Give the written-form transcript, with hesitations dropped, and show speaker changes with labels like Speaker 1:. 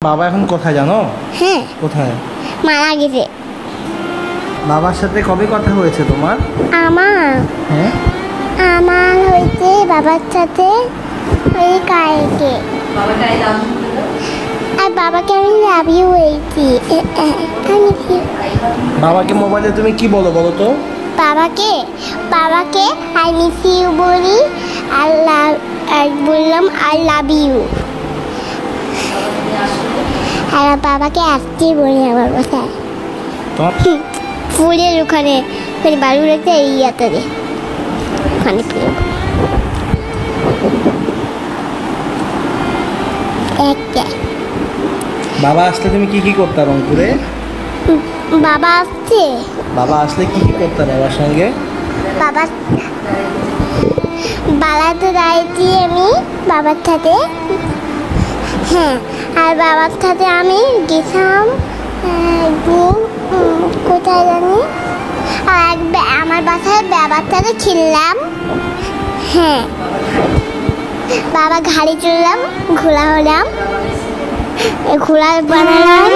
Speaker 1: বাবা এখন কোথায় জানো?
Speaker 2: হ্যাঁ,
Speaker 1: কোথায়?
Speaker 2: মারা গেছে।
Speaker 1: বাবার সাথে কবে কথা হয়েছে তোমার?
Speaker 2: আমার
Speaker 1: হ্যাঁ,
Speaker 2: আমার হয়েছে বাবার সাথে ওই কালকে। আর বাবাকে আমি লাভ ইউ বলছি।
Speaker 1: বাবাকে মোবাইলে তুমি কি বলো বলো তো?
Speaker 2: বাবাকে বাবাকে আই মিস ইউ বলি, আর বললাম আই লাভ ইউ। আর বাবাকে আসতে বলি আমার বাসায়।
Speaker 1: তোমার
Speaker 2: ফুলের ওখানে বালু রেখে এই ইয়াতে ওখানে একটা।
Speaker 1: বাবা আসলে তুমি কি কি করতে রংপুরে?
Speaker 2: বাবা আসছে।
Speaker 1: বাবা আসলে কি কি করতে বাবার সঙ্গে?
Speaker 2: বাবা বালাতে দাঁড়িয়েছি আমি বাবার সাথে। হ্যাঁ, আর বাবার সাথে আমি গেছিলাম কোথায় জানি, আর আমার বাসায় বাবার সাথে খেললাম। হ্যাঁ, বাবা গাড়ি চললাম, ঘোড়া হলাম, ঘোড়া বানালাম।